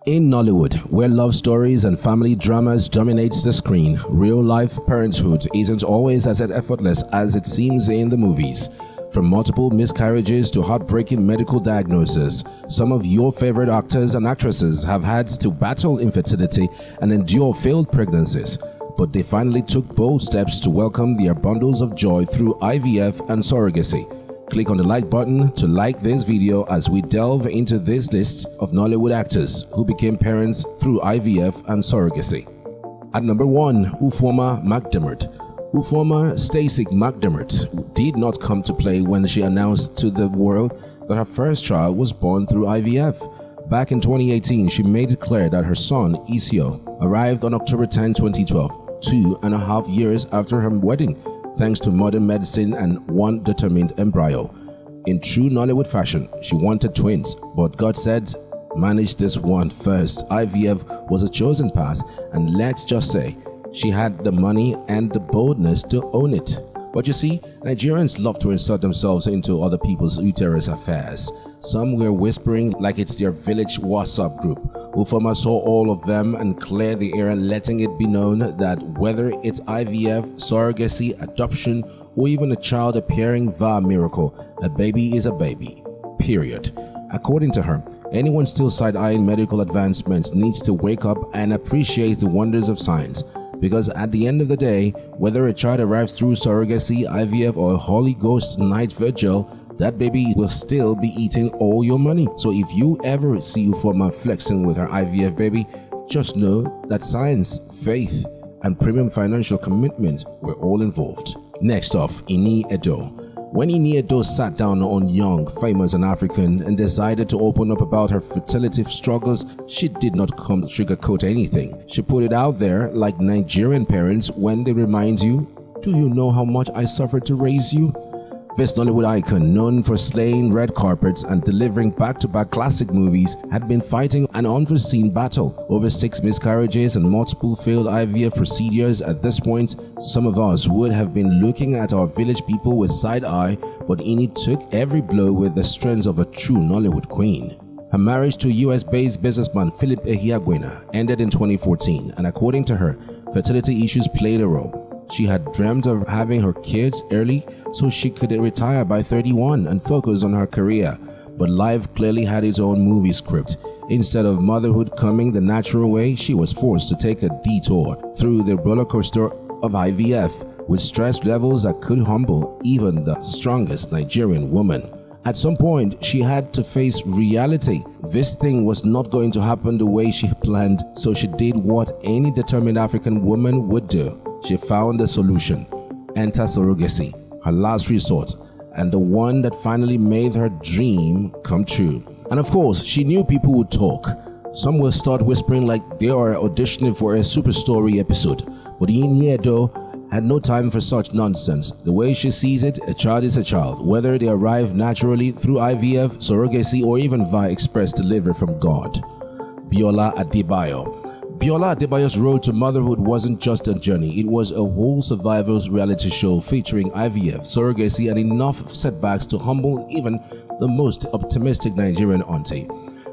In Nollywood, where love stories and family dramas dominates the screen, real-life parenthood isn't always as effortless as it seems in the movies. From multiple miscarriages to heartbreaking medical diagnoses, some of your favorite actors and actresses have had to battle infertility and endure failed pregnancies. But they finally took bold steps to welcome their bundles of joy through IVF and surrogacy. Click on the like button to like this video as we delve into this list of Nollywood actors who became parents through IVF and surrogacy. At number 1, Ufoma McDermott. Ufoma Stacey McDermott did not come to play when she announced to the world that her first child was born through IVF. Back in 2018, she made it clear that her son, Isio, arrived on October 10, 2012, 2.5 years after her wedding, thanks to modern medicine and one determined embryo. In true Nollywood fashion, she wanted twins, but God said, manage this one first. IVF was a chosen path, and let's just say, she had the money and the boldness to own it. But you see, Nigerians love to insert themselves into other people's uterus affairs. Some were whispering like it's their village WhatsApp group. Ufoma saw all of them and cleared the air, letting it be known that whether it's IVF, surrogacy, adoption, or even a child appearing via miracle, a baby is a baby. Period. According to her, anyone still side-eyeing medical advancements needs to wake up and appreciate the wonders of science. Because at the end of the day, whether a child arrives through surrogacy, IVF, or a Holy Ghost night vigil, that baby will still be eating all your money. So if you ever see Ufoma flexing with her IVF baby, just know that science, faith, and premium financial commitment were all involved. Next off, Ini Edo. When Ini Edo sat down on Young, Famous and African and decided to open up about her fertility struggles, she did not come to sugarcoat anything. She put it out there like Nigerian parents when they remind you, do you know how much I suffered to raise you? This Nollywood icon, known for slaying red carpets and delivering back-to-back classic movies, had been fighting an unforeseen battle. Over 6 miscarriages and multiple failed IVF procedures. At this point, some of us would have been looking at our village people with side eye, but Ini took every blow with the strength of a true Nollywood queen. Her marriage to US-based businessman Philip Ehiagwena ended in 2014, and according to her, fertility issues played a role. She had dreamt of having her kids early so she could retire by 31 and focus on her career. But life clearly had its own movie script. Instead of motherhood coming the natural way, she was forced to take a detour through the roller coaster of IVF with stress levels that could humble even the strongest Nigerian woman. At some point, she had to face reality. This thing was not going to happen the way she planned, so she did what any determined African woman would do. She found a solution. Enter surrogacy, her last resort, and the one that finally made her dream come true. And of course, she knew people would talk. Some will start whispering like they are auditioning for a Super Story episode. But Ini Edo had no time for such nonsense. The way she sees it, a child is a child, whether they arrive naturally through IVF, surrogacy, or even via express delivery from God. Biola Adebayo. Biola Adebayo's road to motherhood wasn't just a journey, it was a whole survival's reality show featuring IVF, surrogacy, and enough setbacks to humble even the most optimistic Nigerian auntie.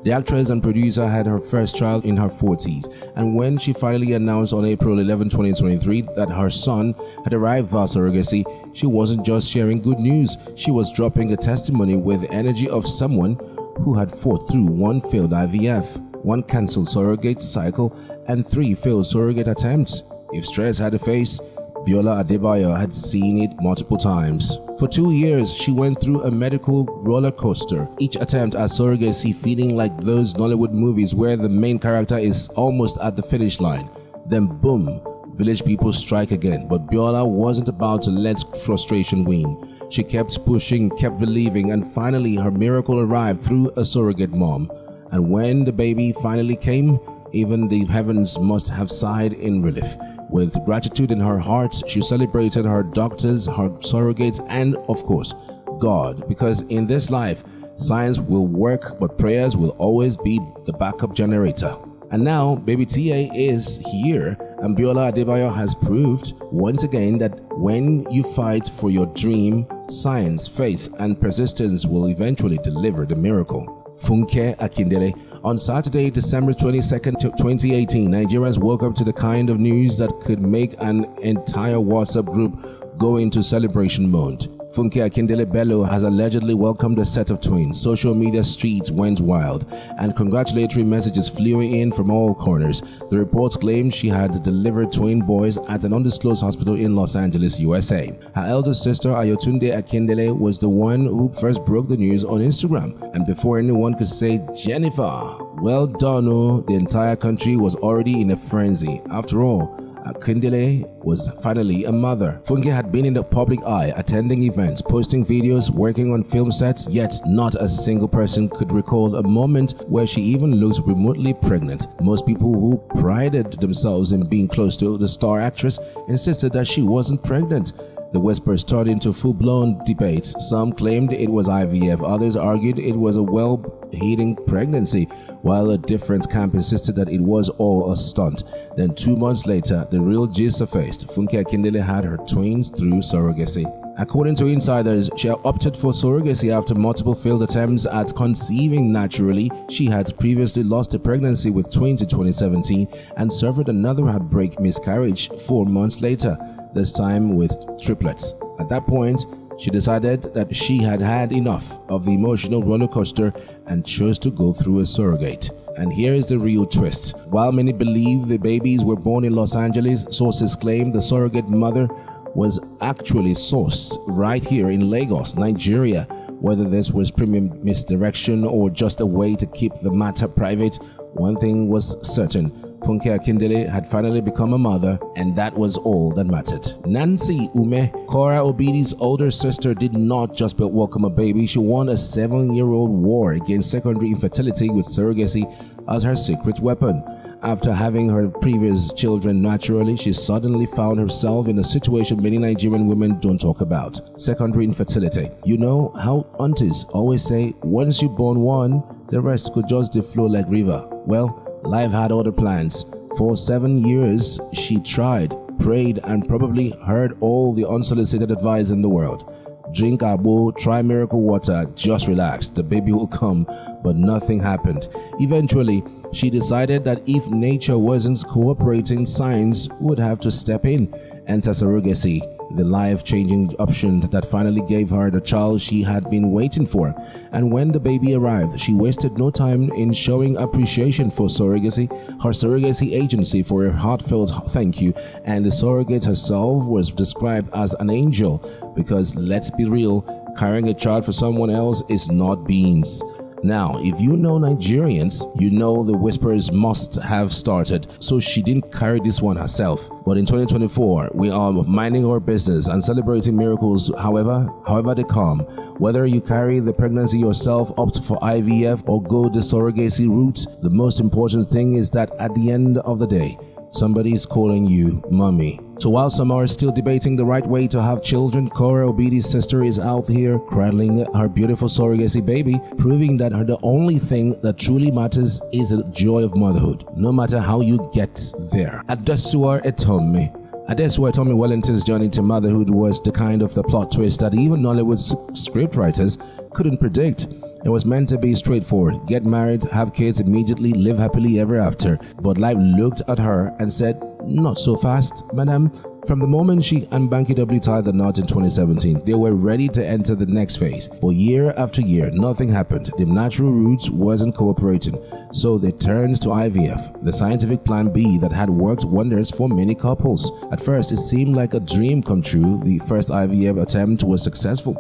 The actress and producer had her first child in her 40s, and when she finally announced on April 11, 2023 that her son had arrived via surrogacy, she wasn't just sharing good news, she was dropping a testimony with the energy of someone who had fought through 1 failed IVF, 1 cancelled surrogate cycle, and 3 failed surrogate attempts. If stress had a face, Biola Adebayo had seen it multiple times. For 2 years, she went through a medical roller coaster, each attempt at surrogacy feeling like those Nollywood movies where the main character is almost at the finish line. Then boom, village people strike again. But Biola wasn't about to let frustration win. She kept pushing, kept believing, and finally her miracle arrived through a surrogate mom. And when the baby finally came, even the heavens must have sighed in relief. With gratitude in her heart, she celebrated her doctors, her surrogates, and of course, God. Because in this life, science will work, but prayers will always be the backup generator. And now, baby TA is here, and Biola Adebayo has proved once again that when you fight for your dream, science, faith, and persistence will eventually deliver the miracle. Funke Akindele. On Saturday, December 22nd, 2018, Nigerians woke up to the kind of news that could make an entire WhatsApp group go into celebration mode. Funke Akindele Bello has allegedly welcomed a set of twins. Social media streets went wild, and congratulatory messages flew in from all corners. The reports claimed she had delivered twin boys at an undisclosed hospital in Los Angeles, USA. Her elder sister, Ayotunde Akindele, was the one who first broke the news on Instagram. And before anyone could say, "Jennifer, well done," the entire country was already in a frenzy. After all, Akindele was finally a mother. Funke had been in the public eye, attending events, posting videos, working on film sets, yet not a single person could recall a moment where she even looked remotely pregnant. Most people who prided themselves in being close to the star actress insisted that she wasn't pregnant. The whispers turned into full-blown debates. Some claimed it was IVF, others argued it was a well-hidden pregnancy, while a different camp insisted that it was all a stunt. Then 2 months later, the real gist surfaced. Funke Akindele had her twins through surrogacy. According to insiders, she opted for surrogacy after multiple failed attempts at conceiving naturally. She had previously lost a pregnancy with twins in 2017 and suffered another heartbreak miscarriage 4 months later, this time with triplets. At that point, she decided that she had had enough of the emotional roller coaster and chose to go through a surrogate. And here is the real twist. While many believe the babies were born in Los Angeles, sources claim the surrogate mother was actually sourced right here in Lagos, Nigeria. Whether this was premium misdirection or just a way to keep the matter private, one thing was certain. Funke Akindele had finally become a mother, and that was all that mattered. Nancy Ume, Cora Obidi's older sister, did not just welcome a baby. She won a 7-year-old war against secondary infertility with surrogacy as her secret weapon. After having her previous children naturally, she suddenly found herself in a situation many Nigerian women don't talk about: secondary infertility. You know how aunties always say, once you born one, the rest could just flow like river. Well, life had other plans. For 7 years, she tried, prayed, and probably heard all the unsolicited advice in the world. Drink Abo, try miracle water, just relax, the baby will come. But nothing happened. Eventually, she decided that if nature wasn't cooperating, science would have to step in. Enter surrogacy, the life-changing option that finally gave her the child she had been waiting for. And when the baby arrived, she wasted no time in showing appreciation for surrogacy, her surrogacy agency for a heartfelt thank you, and the surrogate herself was described as an angel, because let's be real, carrying a child for someone else is not beans. Now, if you know Nigerians, you know the whispers must have started, so she didn't carry this one herself. But in 2024, we are minding our business and celebrating miracles however they come. Whether you carry the pregnancy yourself, opt for IVF, or go the surrogacy route, the most important thing is that at the end of the day, somebody is calling you mommy. So while some are still debating the right way to have children, Cora Obidi's sister is out here cradling her beautiful surrogacy baby, proving that the only thing that truly matters is the joy of motherhood, no matter how you get there. Adesua Etomi Wellington's journey to motherhood was the kind of the plot twist that even Nollywood scriptwriters couldn't predict. It was meant to be straightforward: get married, have kids immediately, live happily ever after. But life looked at her and said, not so fast, madam. From the moment she and Mbunabo tied the knot in 2017, they were ready to enter the next phase. But year after year, nothing happened. The natural roots wasn't cooperating, so they turned to IVF, the scientific plan B that had worked wonders for many couples. At first, it seemed like a dream come true. The first IVF attempt was successful.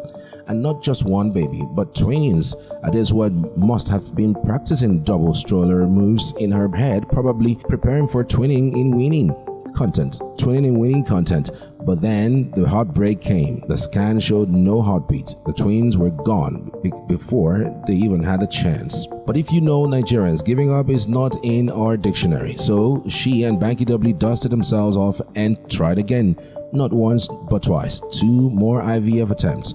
And not just one baby, but twins. Adesua must have been practicing double stroller moves in her head, probably preparing for twinning in winning content. But then the heartbreak came. The scan showed no heartbeat. The twins were gone before they even had a chance. But if you know Nigerians, giving up is not in our dictionary. So she and Mbunabo dusted themselves off and tried again. Not once, but twice. 2 more IVF attempts.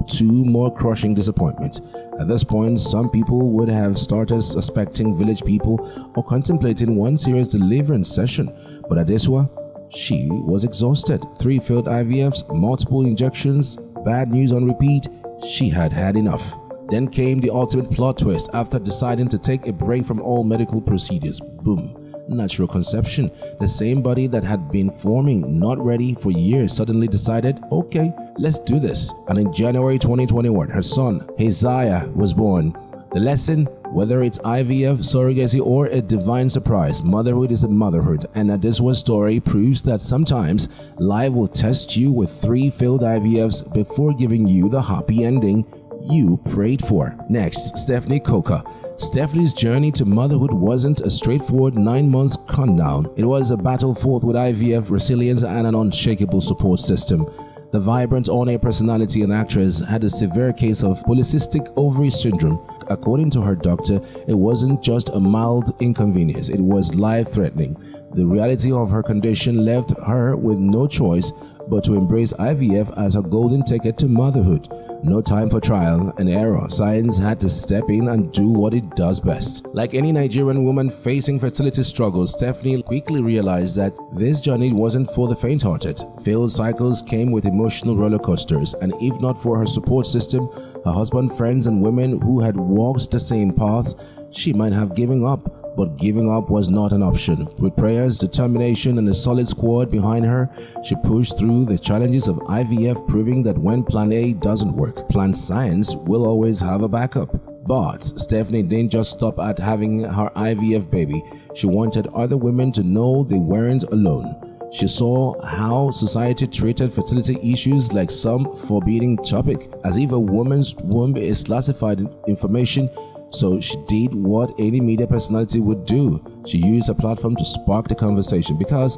2 more crushing disappointments. At this point, some people would have started suspecting village people or contemplating one serious deliverance session. But Adesua, she was exhausted. 3 failed IVFs, multiple injections, bad news on repeat. She had had enough. Then came the ultimate plot twist after deciding to take a break from all medical procedures. Boom. Natural conception. The same body that had been forming, not ready for years, suddenly decided, okay, let's do this. And in January 2021, her son, Hezekiah, was born. The lesson, whether it's IVF, surrogacy, or a divine surprise, motherhood is a motherhood. And this one story proves that sometimes life will test you with 3 failed IVFs before giving you the happy ending you prayed for. Next, Stephanie Coker. Stephanie's journey to motherhood wasn't a straightforward 9 months countdown. It was a battle fought with IVF, resilience, and an unshakable support system. The vibrant on-air personality and actress had a severe case of polycystic ovary syndrome. According to her doctor, it wasn't just a mild inconvenience, it was life-threatening. The reality of her condition left her with no choice but to embrace IVF as her golden ticket to motherhood. No time for trial and error. Science had to step in and do what it does best. Like any Nigerian woman facing fertility struggles, Stephanie quickly realized that this journey wasn't for the faint-hearted. Failed cycles came with emotional roller coasters, and if not for her support system, her husband, friends, and women who had walked the same path, she might have given up. But giving up was not an option. With prayers, determination, and a solid squad behind her, she pushed through the challenges of IVF, proving that when Plan A doesn't work, Plan Science will always have a backup. But Stephanie didn't just stop at having her IVF baby. She wanted other women to know they weren't alone. She saw how society treated fertility issues like some forbidding topic, as if a woman's womb is classified information. So she did what any media personality would do. She used her platform to spark the conversation because,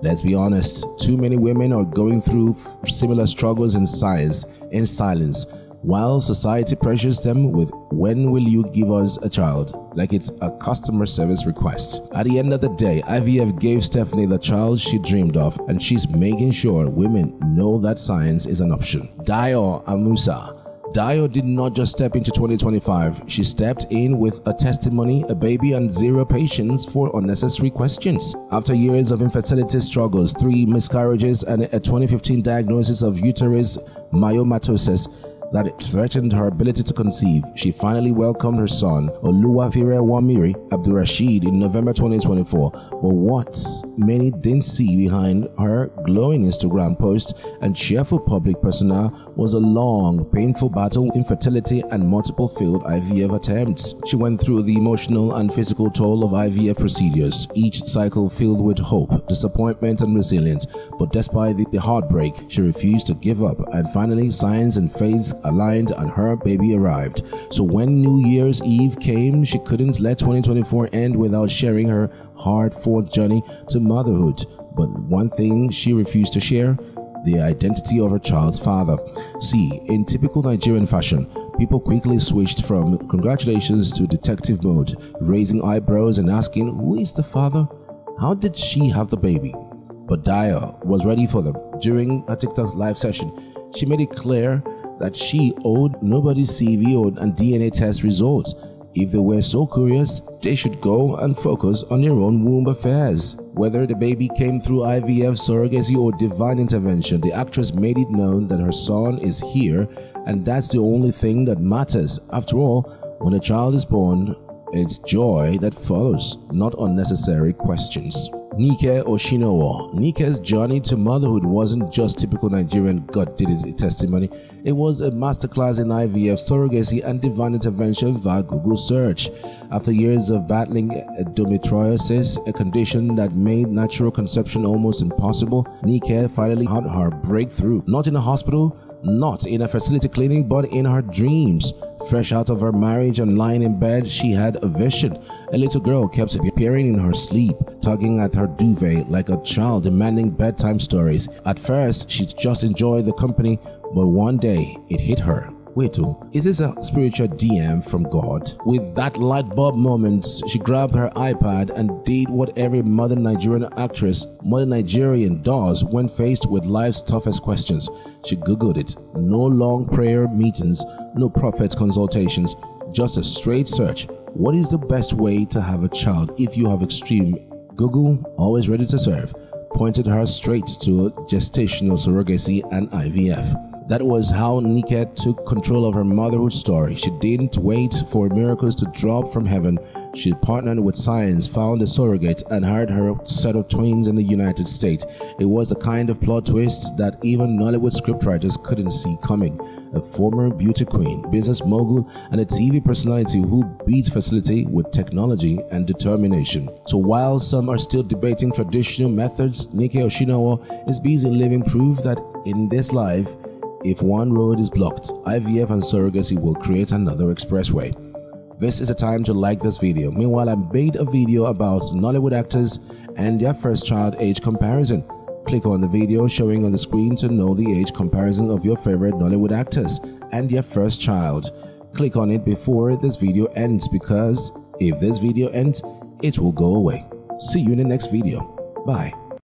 let's be honest, too many women are going through similar struggles in silence, while society pressures them with, when will you give us a child? Like it's a customer service request. At the end of the day, IVF gave Stephanie the child she dreamed of, and she's making sure women know that science is an option. Dayo Amusa. Dayo did not just step into 2025, she stepped in with a testimony, a baby, and 0 patience for unnecessary questions. After years of infertility struggles, 3 miscarriages, and a 2015 diagnosis of uterus myomatosis that threatened her ability to conceive, she finally welcomed her son, Oluwafire Abdurrasheed, in November 2024. But what many didn't see behind her glowing Instagram posts and cheerful public persona was a long, painful battle with infertility and multiple failed IVF attempts. She went through the emotional and physical toll of IVF procedures, each cycle filled with hope, disappointment, and resilience. But despite the heartbreak, she refused to give up, and finally science and faith aligned and her baby arrived. So when New Year's Eve came, she couldn't let 2024 end without sharing her hard-fought journey to motherhood. But one thing she refused to share: the identity of her child's father. See, in typical Nigerian fashion, people quickly switched from congratulations to detective mode, raising eyebrows and asking, who is the father? How did she have the baby? But Dayo was ready for them. During a TikTok live session, she made it clear that she owed nobody's CV and DNA test results. If they were so curious, they should go and focus on their own womb affairs. Whether the baby came through IVF, surrogacy, or divine intervention, the actress made it known that her son is here, and that's the only thing that matters. After all, when a child is born, it's joy that follows, not unnecessary questions. Nnebe Oshinowo. Nike's journey to motherhood wasn't just typical Nigerian God did it testimony. It was a masterclass in IVF, surrogacy, and divine intervention via Google search. After years of battling endometriosis, a condition that made natural conception almost impossible, Nnebe finally had her breakthrough. Not in a hospital, not in a fertility clinic, but in her dreams. Fresh out of her marriage and lying in bed, she had a vision. A little girl kept appearing in her sleep, tugging at her duvet like a child, demanding bedtime stories. At first, she just enjoyed the company, but one day it hit her. Wait, is this a spiritual DM from God? With that light bulb moment, she grabbed her iPad and did what every modern Nigerian does when faced with life's toughest questions. She Googled it. No long prayer meetings, no prophet consultations, just a straight search. What is the best way to have a child if you have extreme? Google, always ready to serve, pointed her straight to gestational surrogacy and IVF. That was how Nnebe took control of her motherhood story. She didn't wait for miracles to drop from heaven. She partnered with science, found a surrogate, and had her set of twins in the United States. It was a kind of plot twist that even Nollywood scriptwriters couldn't see coming. A former beauty queen, business mogul, and a TV personality who beat fertility with technology and determination. So while some are still debating traditional methods, Uchenna is busy living proof that in this life, if one road is blocked, IVF and surrogacy will create another expressway. This is a time to like this video. Meanwhile, I made a video about Nollywood actors and their first child age comparison. Click on the video showing on the screen to know the age comparison of your favorite Nollywood actors and their first child. Click on it before this video ends, because if this video ends, it will go away. See you in the next video. Bye.